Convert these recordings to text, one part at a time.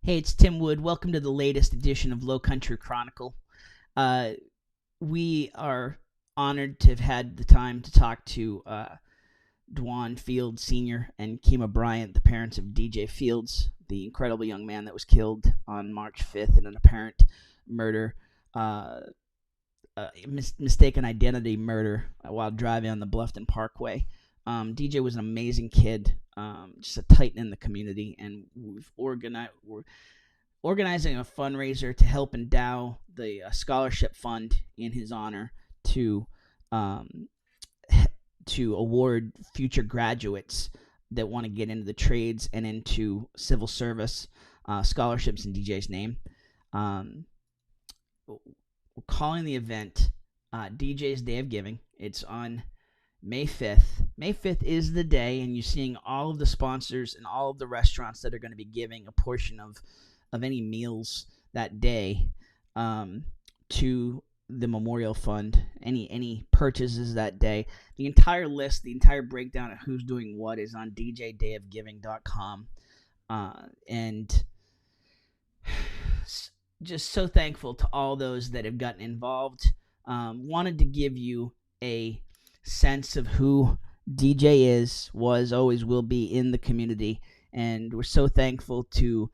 Hey, it's Tim Wood. Welcome to the latest edition of Low Country Chronicle. We are honored to have had the time to talk to Dwon Fields Sr. and Kema Bryant, the parents of DJ Fields, the incredible young man that was killed on March 5th in an apparent murder, mistaken identity murder while driving on the Bluffton Parkway. DJ was an amazing kid, just a titan in the community, and we're organizing a fundraiser to help endow the scholarship fund in his honor to award future graduates that want to get into the trades and into civil service scholarships in DJ's name. We're calling the event DJ's Day of Giving. It's on May 5th. May 5th is the day, and you're seeing all of the sponsors and all of the restaurants that are going to be giving a portion of any meals that day to the Memorial Fund, any purchases that day. The entire list, the entire breakdown of who's doing what is on djdayofgiving.com. And just so thankful to all those that have gotten involved. Wanted to give you a sense of who DJ was, always will be in the community. And we're so thankful to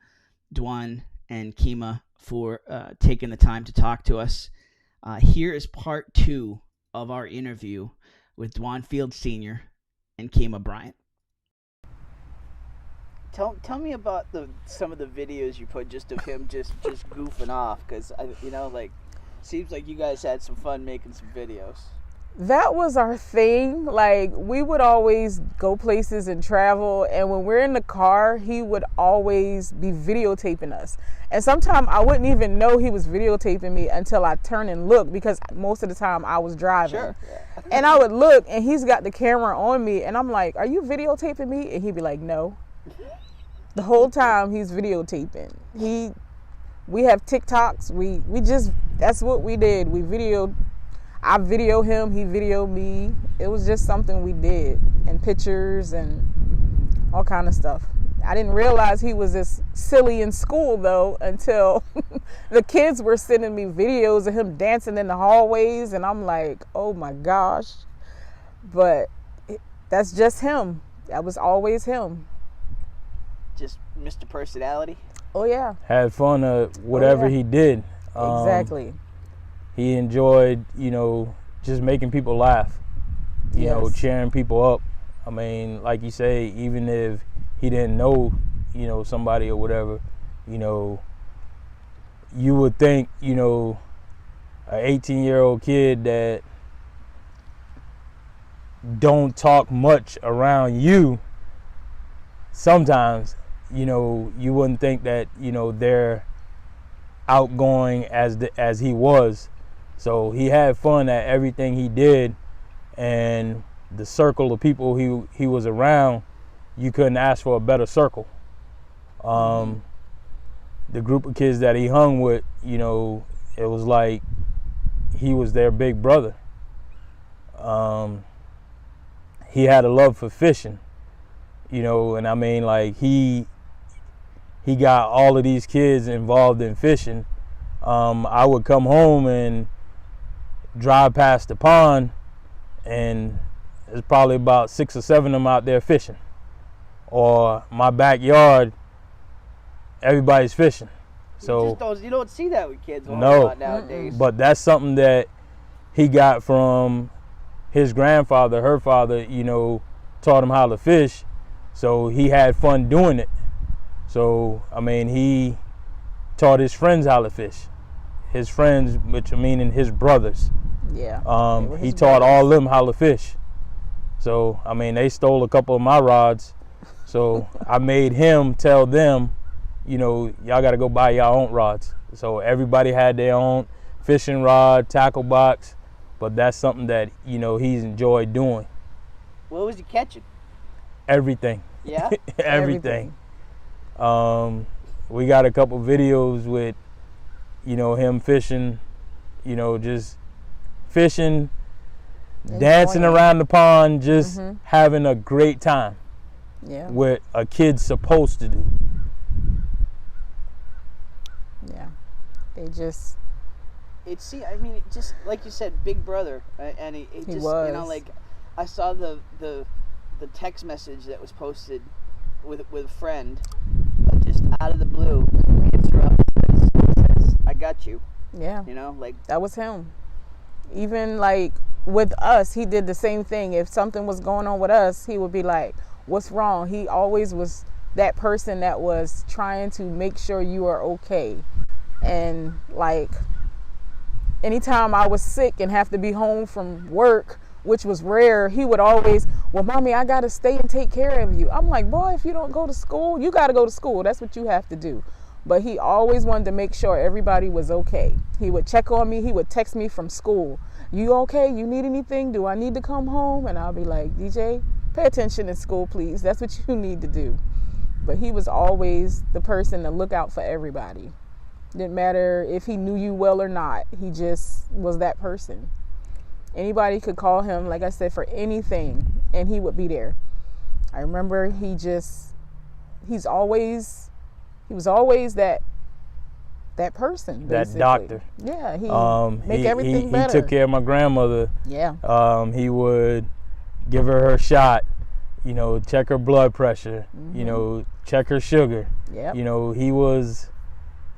Dwon and Kema for taking the time to talk to us. Here is part 2 of our interview with Dwon Fields Sr. and Kema Bryant. Tell me about some of the videos you put just of him just goofing off, because seems like you guys had some fun making some videos. That was our thing. Like, we would always go places and travel, and when we're in the car, he would always be videotaping us. And sometimes I wouldn't even know he was videotaping me until I turn and look, because most of the time I was driving. Sure. Yeah. And I would look, and he's got the camera on me, and I'm like, "Are you videotaping me?" And he'd be like, "No." The whole time he's videotaping. We have TikToks. We just, that's what we did. I video him, he videoed me. It was just something we did, and pictures and all kind of stuff. I didn't realize he was this silly in school though until the kids were sending me videos of him dancing in the hallways, and I'm like, oh my gosh. But that's just him. That was always him. Just Mr. Personality? Oh yeah. Had fun whatever he did. Exactly. He enjoyed, just making people laugh, you know, cheering people up. I mean, like you say, even if he didn't know, somebody or whatever, you would think, an 18-year-old kid that don't talk much around you, sometimes, you wouldn't think that, they're outgoing as he was. So he had fun at everything he did, and the circle of people he was around, you couldn't ask for a better circle. The group of kids that he hung with, it was like he was their big brother. He had a love for fishing, and I mean, like he got all of these kids involved in fishing. I would come home and drive past the pond, and there's probably about 6 or 7 of them out there fishing. Or my backyard, everybody's fishing. So you don't see that with kids a no, lot nowadays. But that's something that he got from his grandfather. Her father, taught him how to fish, so he had fun doing it. So I mean, he taught his friends how to fish. His friends, which meaning his brothers. Yeah. He taught all them how to fish. So I mean, they stole a couple of my rods. So I made him tell them, y'all got to go buy your own rods. So everybody had their own fishing rod, tackle box, but that's something that he's enjoyed doing. What was he catching? Everything. Yeah. Everything. We got a couple videos with, him fishing, just fishing, dancing around the pond, just having a great time. Yeah. What a kid's supposed to do. They just. I mean, it just like you said, Big Brother, and it He just was. you know, like I saw the text message that was posted with a friend, just out of the blue, hits her up and says, "I got you." Yeah. You know, like That was him. Even like with us, he did the same thing. If something was going on with us, he would be like, "What's wrong?" He always was that person that was trying to make sure you are okay. And like anytime I was sick and have to be home from work, which was rare, he would always, "Well, mommy, I got to stay and take care of you." I'm like, "Boy, if you don't go to school, you got to go to school. That's what you have to do." But he always wanted to make sure everybody was okay. He would check on me. He would text me from school. "You okay? You need anything? Do I need to come home?" And I'll be like, "DJ, pay attention in school, please. That's what you need to do." But he was always the person to look out for everybody. Didn't matter if he knew you well or not. He just was that person. Anybody could call him, like I said, for anything, and he would be there. I remember he was always that person, That basically. doctor. Yeah, he make everything he better. took care of my grandmother. Yeah. He would give her shot, you know, check her blood pressure, you know, check her sugar. Yep. You know, he was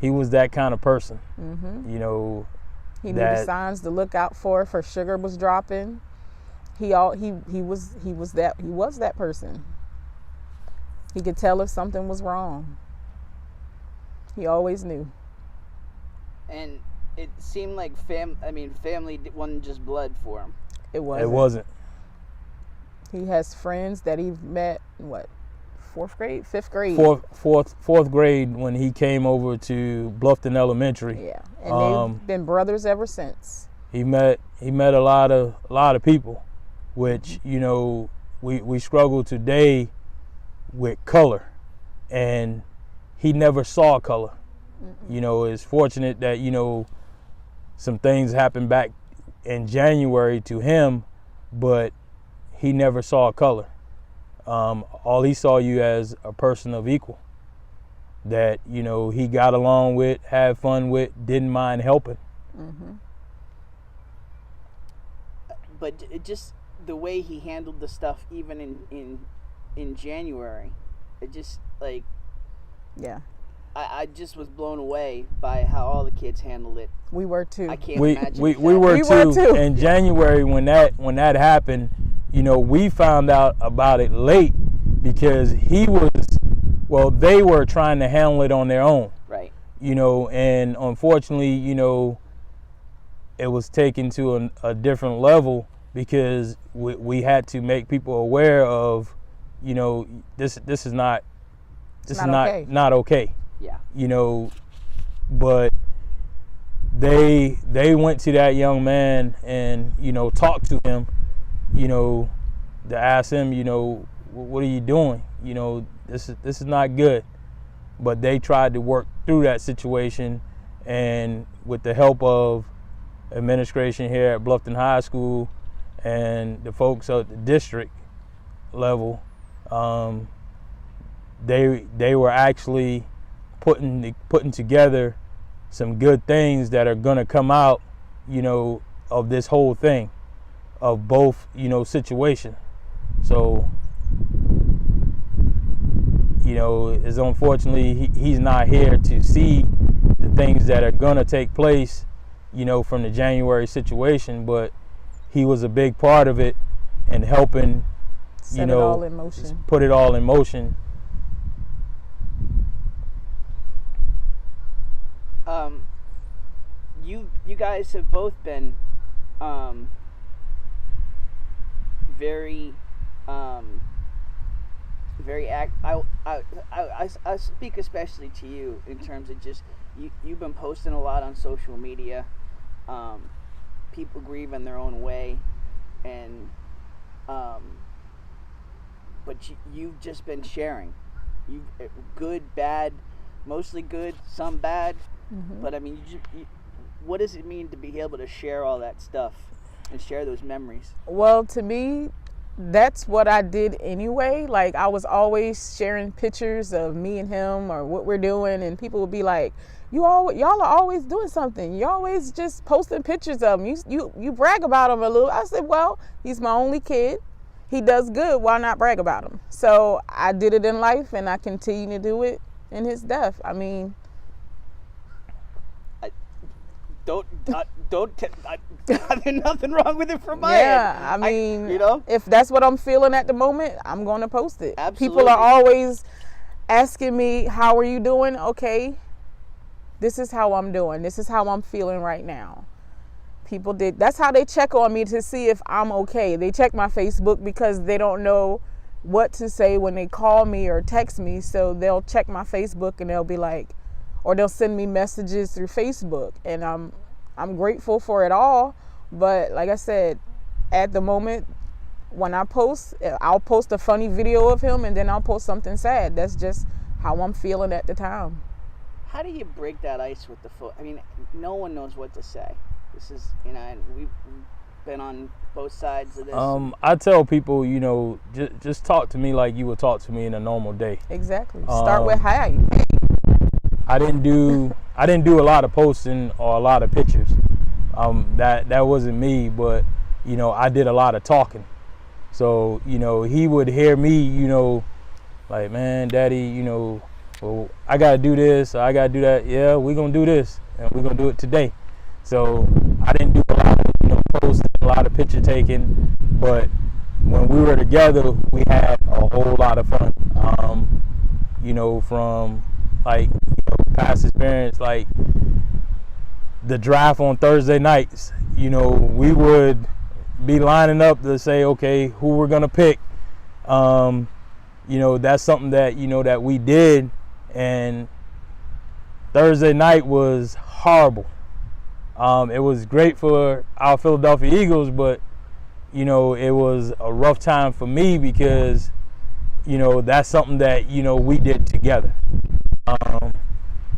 that kind of person. Mm-hmm. You know, He knew the signs to look out for if her sugar was dropping. He was that person. He could tell if something was wrong. He always knew. And it seemed like family wasn't just blood for him. It wasn't. It wasn't. He has friends that he met fourth grade, fifth grade. Fourth grade when he came over to Bluffton Elementary. Yeah, and they've been brothers ever since. He met a lot of people, which you know we struggle today with color, and he never saw color. You know, it's fortunate that, you know, some things happened back in January to him, but he never saw color. All he saw you as a person of equal that, you know, he got along with, had fun with, didn't mind helping. Mm-hmm. But it just the way he handled the stuff, even in January, it just like, yeah. I just was blown away by how all the kids handled it. We were too. I can't We imagine. were too. In January when that happened, you know, we found out about it late because they were trying to handle it on their own. Right. You know, and unfortunately, you know, it was taken to a different level because we had to make people aware of, you know, this is not okay. Yeah. You know, but they went to that young man and, you know, talked to him, you know, to ask him, you know, what are you doing? You know, this is not good. But they tried to work through that situation, and with the help of administration here at Bluffton High School and the folks at the district level, they were actually putting together some good things that are gonna come out, you know, of this whole thing, of both, you know, situations. So, you know, it's unfortunately he's not here to see the things that are gonna take place, you know, from the January situation, but he was a big part of it and helping, you know, Set it all in motion. Put it all in motion. You guys have both been very I speak especially to you in terms of just you've been posting a lot on social media. People grieve in their own way, and but you've just been sharing. You good, bad, mostly good, some bad. Mm-hmm. But I mean, what does it mean to be able to share all that stuff and share those memories? Well, to me, that's what I did anyway. Like, I was always sharing pictures of me and him or what we're doing, and people would be like, y'all are always doing something. You always just posting pictures of him. You brag about him a little. I said, well, he's my only kid. He does good. Why not brag about him? So I did it in life, and I continue to do it in his death. I mean, there's nothing wrong with it from my end. yeah. I mean, you know, if that's what I'm feeling at the moment, I'm going to post it. Absolutely. People are always asking me, how are you doing? Okay, this is how I'm doing. This is how I'm feeling right now. That's how they check on me to see if I'm okay. They check my Facebook because they don't know what to say when they call me or text me. So they'll check my Facebook and they'll be like, or they'll send me messages through Facebook. And I'm grateful for it all. But like I said, at the moment, when I post, I'll post a funny video of him and then I'll post something sad. That's just how I'm feeling at the time. How do you break that ice with the foot? I mean, no one knows what to say. This is, you know, and we've been on both sides of this. I tell people, you know, just talk to me like you would talk to me in a normal day. Exactly. Start with hi. I didn't do a lot of posting or a lot of pictures. That wasn't me, but you know, I did a lot of talking. So, you know, he would hear me, you know, like, man, Daddy, you know, well, I gotta do this, I gotta do that. Yeah, we're gonna do this, and we're gonna do it today. So I didn't do a lot of, you know, posting, a lot of picture taking, but when we were together, we had a whole lot of fun. You know, from like, you know, past experience, like the draft on Thursday nights, you know, we would be lining up to say, okay, who we're gonna pick. You know, that's something that, you know, that we did, and Thursday night was horrible. It was great for our Philadelphia Eagles, but, you know, it was a rough time for me because, you know, that's something that, you know, we did together.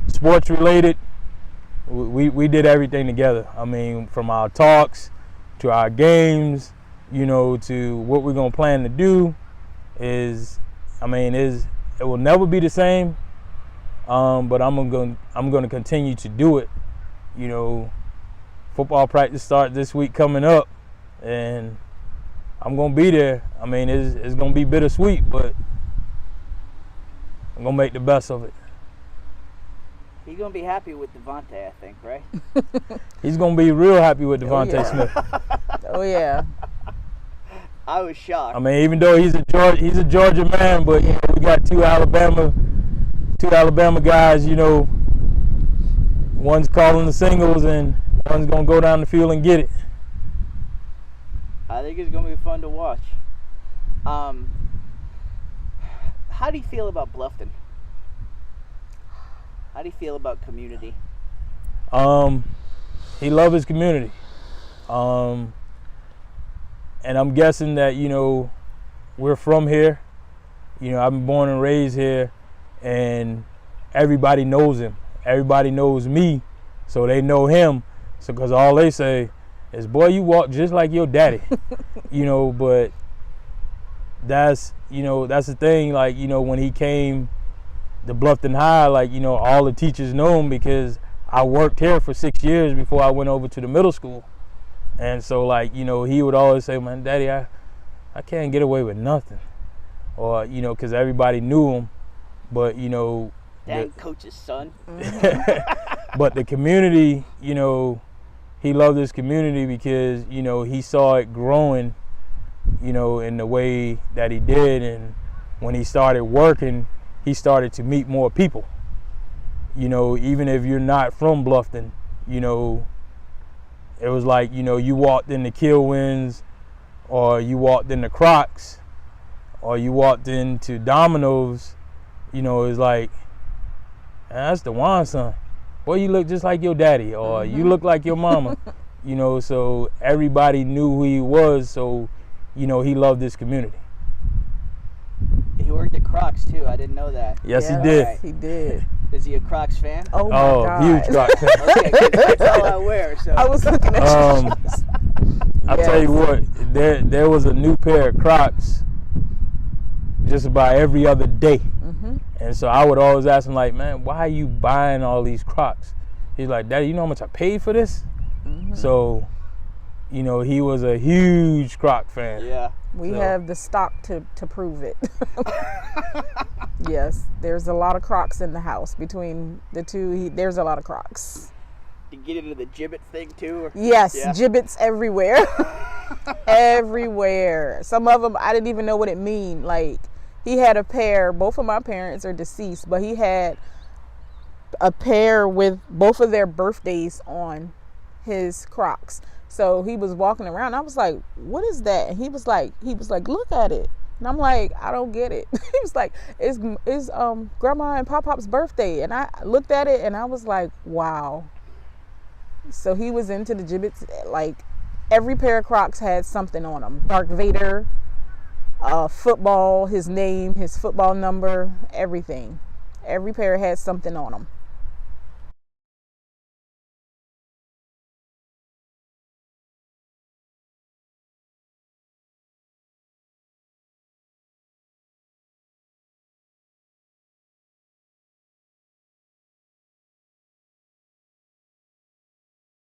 Sports related, we did everything together. I mean, from our talks to our games, you know, to what we're going to plan to do it will never be the same. But I'm going to continue to do it, you know. Football practice starts this week coming up, and I'm going to be there. I mean, it's going to be bittersweet, but I'm going to make the best of it. He's going to be happy with Devontae, I think, right? He's going to be real happy with Devontae Smith. Oh, yeah. I was shocked. I mean, even though he's a Georgia man, but, you know, we got two Alabama guys, you know. One's calling the singles and one's going to go down the field and get it. I think it's going to be fun to watch. How do you feel about Bluffton? How do you feel about community? He loves his community. And I'm guessing that, you know, we're from here. You know, I've been born and raised here, and everybody knows him. Everybody knows me, so they know him. So, because all they say is, boy, you walk just like your daddy. You know, but that's the thing. Like, you know, when he came to Bluffton High, like, you know, all the teachers know him because I worked here for 6 years before I went over to the middle school. And so, like, you know, he would always say, man, Daddy, I can't get away with nothing. Or, you know, because everybody knew him. But, you know, Dang, coach's son. But the community, you know, he loved this community because, you know, he saw it growing, you know, in the way that he did. And when he started working, he started to meet more people. You know, even if you're not from Bluffton, you know, it was like, you know, you walked into Kilwins, or you walked into Crocs, or you walked into Domino's, you know, it's like, that's Dwon son. Boy, you look just like your daddy, or you look like your mama. You know, so everybody knew who he was, so, you know, he loved this community. He worked at Crocs too. I didn't know that. Yes, he did. Right. He did. Is he a Crocs fan? Oh my God. Huge Crocs fan. Okay, that's all I wear. So I was looking at you. I'll tell you what, there was a new pair of Crocs just about every other day. And so I would always ask him, like, man, why are you buying all these Crocs? He's like, Daddy, you know how much I paid for this? Mm-hmm. So, you know, he was a huge Croc fan. Yeah. We have the stock to prove it. Yes, there's a lot of Crocs in the house. Between the two, there's a lot of Crocs. To get into the gibbet thing too? Yes, yeah. Gibbets everywhere. Everywhere. Some of them, I didn't even know what it mean. Like, he had a pair, both of my parents are deceased, but he had a pair with both of their birthdays on his Crocs. So he was walking around. I was like, what is that? And he was like, look at it. And I'm like, I don't get it. He was like, it's Grandma and Pop-Pop's birthday. And I looked at it and I was like, wow. So he was into the gibbets. Like, every pair of Crocs had something on them. Darth Vader, football, his name, his football number, everything. Every pair had something on them.